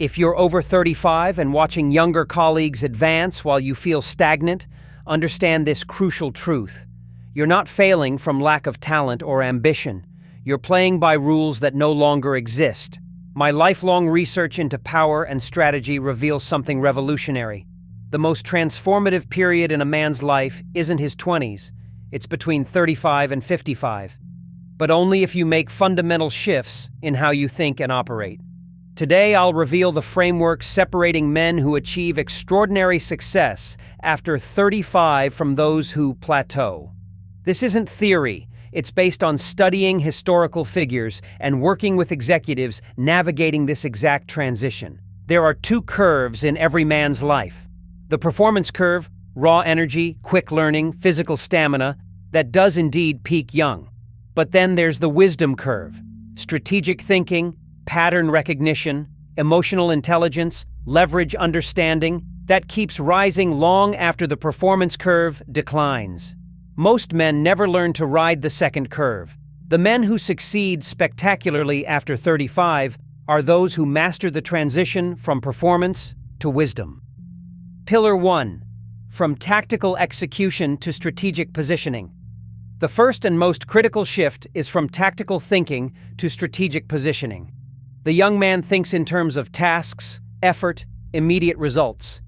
If you're over 35 and watching younger colleagues advance while you feel stagnant, understand this crucial truth. You're not failing from lack of talent or ambition. You're playing by rules that no longer exist. My lifelong research into power and strategy reveals something revolutionary. The most transformative period in a man's life isn't his 20s. It's between 35 and 55. But only if you make fundamental shifts in how you think and operate. Today, I'll reveal the framework separating men who achieve extraordinary success after 35 from those who plateau. This isn't theory. It's based on studying historical figures and working with executives navigating this exact transition. There are two curves in every man's life. The performance curve, raw energy, quick learning, physical stamina, that does indeed peak young. But then there's the wisdom curve, strategic thinking, pattern recognition, emotional intelligence, leverage understanding, that keeps rising long after the performance curve declines. Most men never learn to ride the second curve. The men who succeed spectacularly after 35 are those who master the transition from performance to wisdom. Pillar 1. From tactical execution to strategic positioning. The first and most critical shift is from tactical thinking to strategic positioning. The young man thinks in terms of tasks, effort, immediate results.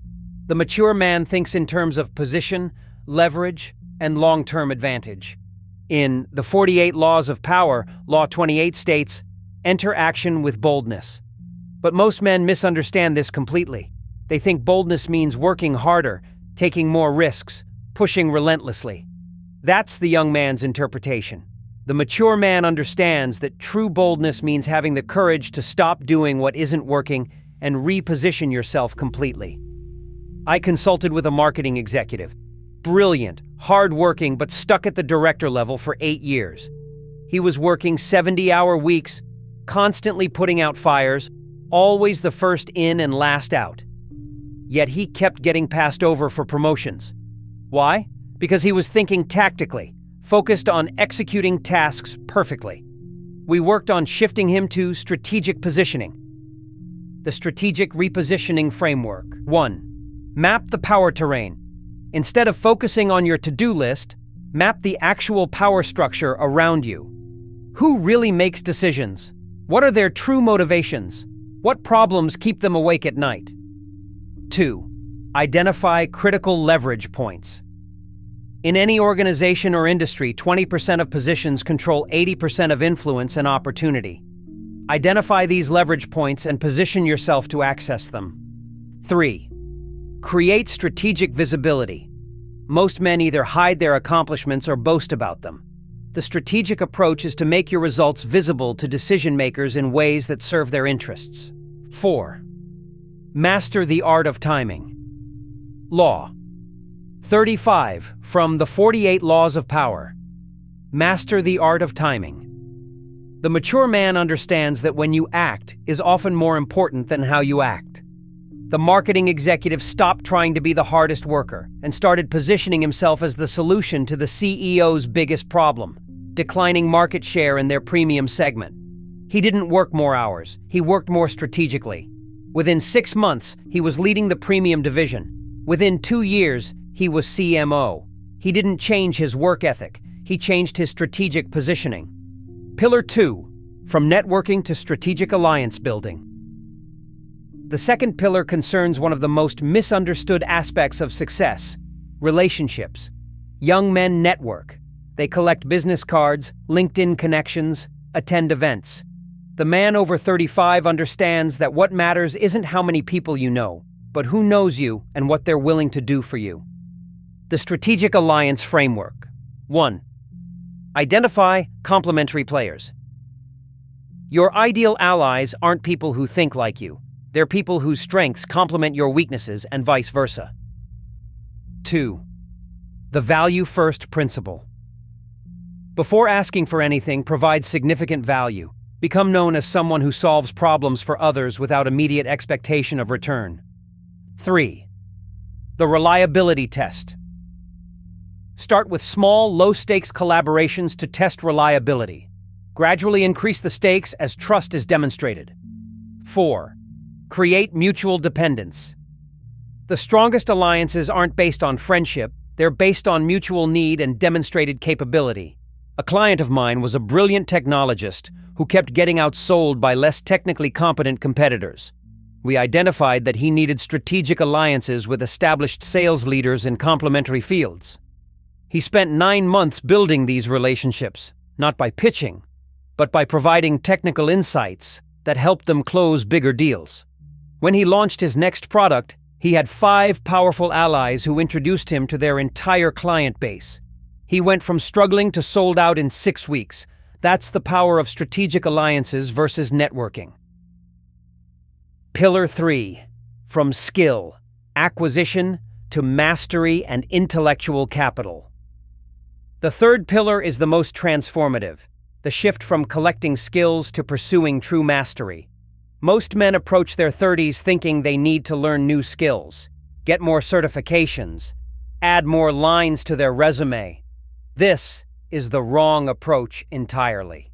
The mature man thinks in terms of position, leverage, and long-term advantage. In The 48 Laws of Power, Law 28 states, "Enter action with boldness." But most men misunderstand this completely. They think boldness means working harder, taking more risks, pushing relentlessly. That's the young man's interpretation. The mature man understands that true boldness means having the courage to stop doing what isn't working and reposition yourself completely. I consulted with a marketing executive. Brilliant, hard-working, but stuck at the director level for 8 years. He was working 70-hour weeks, constantly putting out fires, always the first in and last out. Yet he kept getting passed over for promotions. Why? Because he was thinking tactically, focused on executing tasks perfectly. We worked on shifting him to strategic positioning. The strategic repositioning framework. 1. Map the power terrain. Instead of focusing on your to-do list, map the actual power structure around you. Who really makes decisions? What are their true motivations? What problems keep them awake at night? 2. Identify critical leverage points. In any organization or industry, 20% of positions control 80% of influence and opportunity. Identify these leverage points and position yourself to access them. 3. Create strategic visibility. Most men either hide their accomplishments or boast about them. The strategic approach is to make your results visible to decision makers in ways that serve their interests. 4. Master the art of timing. Law 35 from the 48 Laws of Power. Master the art of timing. The mature man understands that when you act is often more important than how you act. The marketing executive stopped trying to be the hardest worker and started positioning himself as the solution to the CEO's biggest problem, declining market share in their premium segment. He didn't work more hours, he worked more strategically. Within 6 months, he was leading the premium division. Within 2 years, he was CMO. He didn't change his work ethic, he changed his strategic positioning. Pillar 2, from networking to strategic alliance building. The second pillar concerns one of the most misunderstood aspects of success: relationships. Young men network. They collect business cards, LinkedIn connections, attend events. The man over 35 understands that what matters isn't how many people you know, but who knows you and what they're willing to do for you. The Strategic Alliance Framework. 1. Identify complementary players. Your ideal allies aren't people who think like you. They're people whose strengths complement your weaknesses and vice versa. 2. The Value First Principle. Before asking for anything, provide significant value. Become known as someone who solves problems for others without immediate expectation of return. 3. The Reliability Test. Start with small, low-stakes collaborations to test reliability. Gradually increase the stakes as trust is demonstrated. 4. Create mutual dependence. The strongest alliances aren't based on friendship, they're based on mutual need and demonstrated capability. A client of mine was a brilliant technologist who kept getting outsold by less technically competent competitors. We identified that he needed strategic alliances with established sales leaders in complementary fields. He spent 9 months building these relationships, not by pitching, but by providing technical insights that helped them close bigger deals. When he launched his next product, he had 5 powerful allies who introduced him to their entire client base. He went from struggling to sold out in 6 weeks. That's the power of strategic alliances versus networking. Pillar 3. From skill, acquisition, to mastery and intellectual capital. The third pillar is the most transformative, the shift from collecting skills to pursuing true mastery. Most men approach their 30s thinking they need to learn new skills, get more certifications, add more lines to their resume. This is the wrong approach entirely.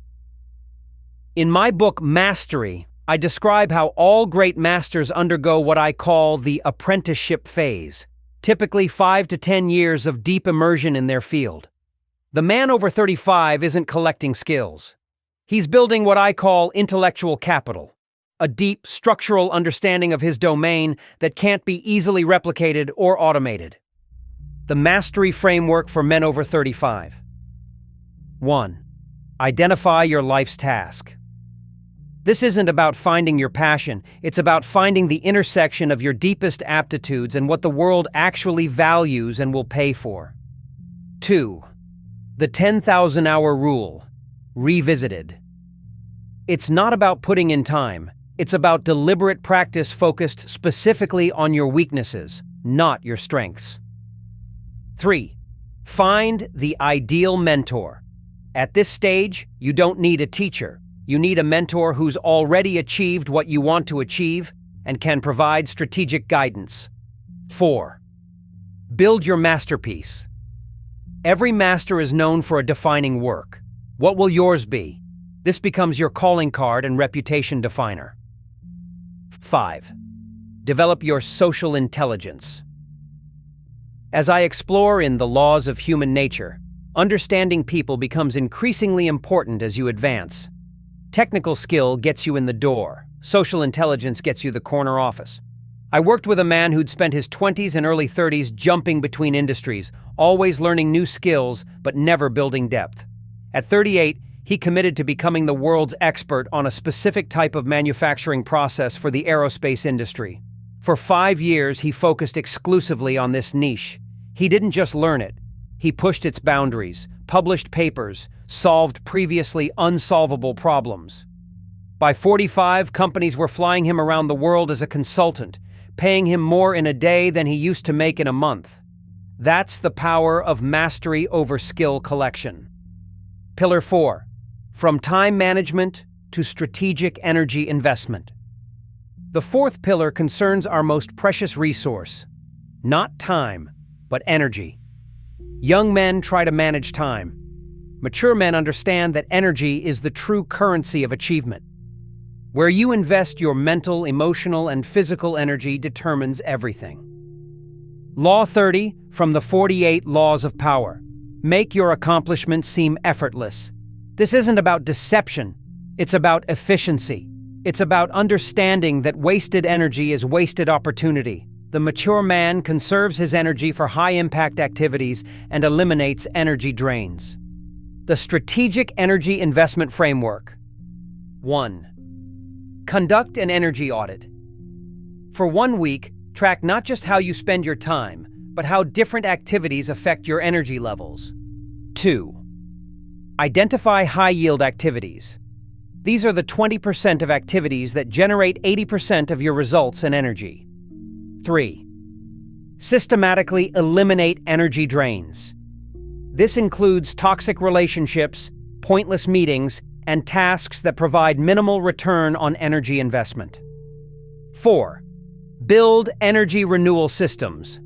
In my book, Mastery, I describe how all great masters undergo what I call the apprenticeship phase, typically 5 to 10 years of deep immersion in their field. The man over 35 isn't collecting skills. He's building what I call intellectual capital, a deep, structural understanding of his domain that can't be easily replicated or automated. The Mastery Framework for Men Over 35. 1. Identify your life's task. This isn't about finding your passion, it's about finding the intersection of your deepest aptitudes and what the world actually values and will pay for. 2. The 10,000-hour rule, revisited. It's not about putting in time, it's about deliberate practice focused specifically on your weaknesses, not your strengths. 3. Find the ideal mentor. At this stage, you don't need a teacher. You need a mentor who's already achieved what you want to achieve and can provide strategic guidance. 4. Build your masterpiece. Every master is known for a defining work. What will yours be? This becomes your calling card and reputation definer. 5. Develop your social intelligence. As I explore in The Laws of Human Nature, understanding people becomes increasingly important as you advance. Technical skill gets you in the door. Social intelligence gets you the corner office. I worked with a man who'd spent his 20s and early 30s jumping between industries, always learning new skills, but never building depth. At 38, he committed to becoming the world's expert on a specific type of manufacturing process for the aerospace industry. For 5 years, he focused exclusively on this niche. He didn't just learn it. He pushed its boundaries, published papers, solved previously unsolvable problems. By 45, companies were flying him around the world as a consultant, paying him more in a day than he used to make in a month. That's the power of mastery over skill collection. Pillar 4. From time management to strategic energy investment. The fourth pillar concerns our most precious resource, not time, but energy. Young men try to manage time. Mature men understand that energy is the true currency of achievement. Where you invest your mental, emotional, and physical energy determines everything. Law 30 from the 48 Laws of Power. Make your accomplishments seem effortless. This isn't about deception, it's about efficiency. It's about understanding that wasted energy is wasted opportunity. The mature man conserves his energy for high-impact activities and eliminates energy drains. The Strategic Energy Investment Framework. 1. Conduct an energy audit. For 1 week, track not just how you spend your time, but how different activities affect your energy levels. 2. Identify high-yield activities. These are the 20% of activities that generate 80% of your results and energy. 3. Systematically eliminate energy drains. This includes toxic relationships, pointless meetings, and tasks that provide minimal return on energy investment. 4. Build energy renewal systems.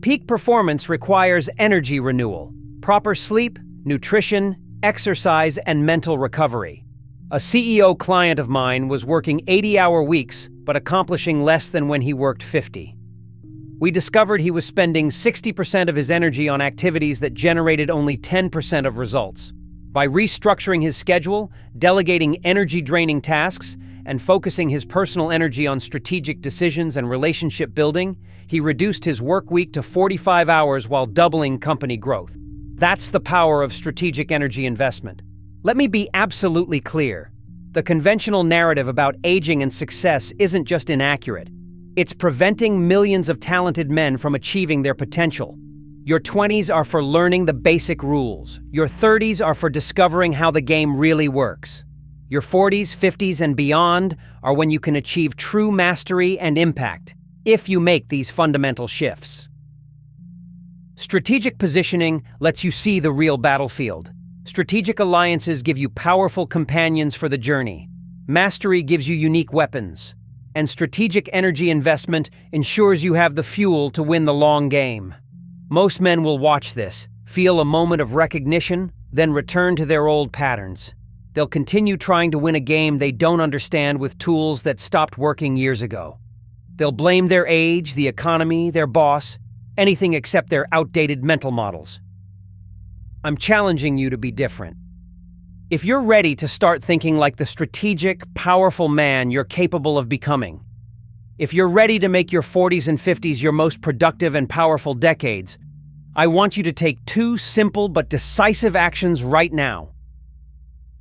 Peak performance requires energy renewal, proper sleep, nutrition, exercise, and mental recovery. A CEO client of mine was working 80-hour weeks but accomplishing less than when he worked 50. We discovered he was spending 60% of his energy on activities that generated only 10% of results. By restructuring his schedule, delegating energy-draining tasks, and focusing his personal energy on strategic decisions and relationship building, he reduced his work week to 45 hours while doubling company growth. That's the power of strategic energy investment. Let me be absolutely clear. The conventional narrative about aging and success isn't just inaccurate. It's preventing millions of talented men from achieving their potential. Your 20s are for learning the basic rules. Your 30s are for discovering how the game really works. Your 40s, 50s, and beyond are when you can achieve true mastery and impact, if you make these fundamental shifts. Strategic positioning lets you see the real battlefield. Strategic alliances give you powerful companions for the journey. Mastery gives you unique weapons. And strategic energy investment ensures you have the fuel to win the long game. Most men will watch this, feel a moment of recognition, then return to their old patterns. They'll continue trying to win a game they don't understand with tools that stopped working years ago. They'll blame their age, the economy, their boss, anything except their outdated mental models. I'm challenging you to be different. If you're ready to start thinking like the strategic, powerful man you're capable of becoming, if you're ready to make your 40s and 50s your most productive and powerful decades, I want you to take 2 simple but decisive actions right now.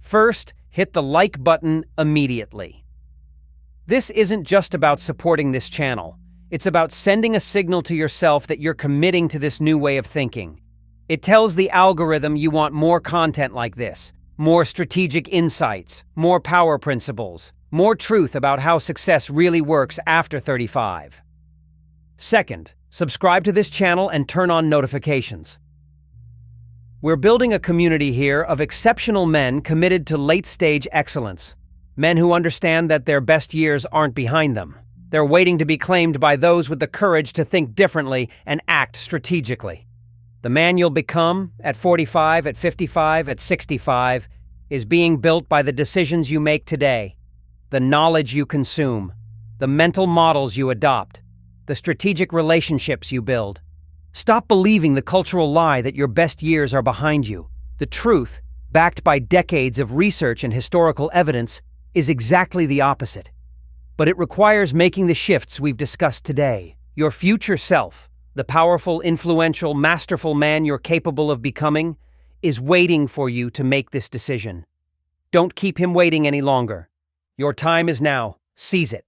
First, hit the like button immediately. This isn't just about supporting this channel. It's about sending a signal to yourself that you're committing to this new way of thinking. It tells the algorithm you want more content like this, more strategic insights, more power principles, more truth about how success really works after 35. Second, subscribe to this channel and turn on notifications. We're building a community here of exceptional men committed to late-stage excellence. Men who understand that their best years aren't behind them. They're waiting to be claimed by those with the courage to think differently and act strategically. The man you'll become at 45, at 55, at 65 is being built by the decisions you make today, the knowledge you consume, the mental models you adopt, the strategic relationships you build. Stop believing the cultural lie that your best years are behind you. The truth, backed by decades of research and historical evidence, is exactly the opposite. But it requires making the shifts we've discussed today. Your future self, the powerful, influential, masterful man you're capable of becoming, is waiting for you to make this decision. Don't keep him waiting any longer. Your time is now. Seize it.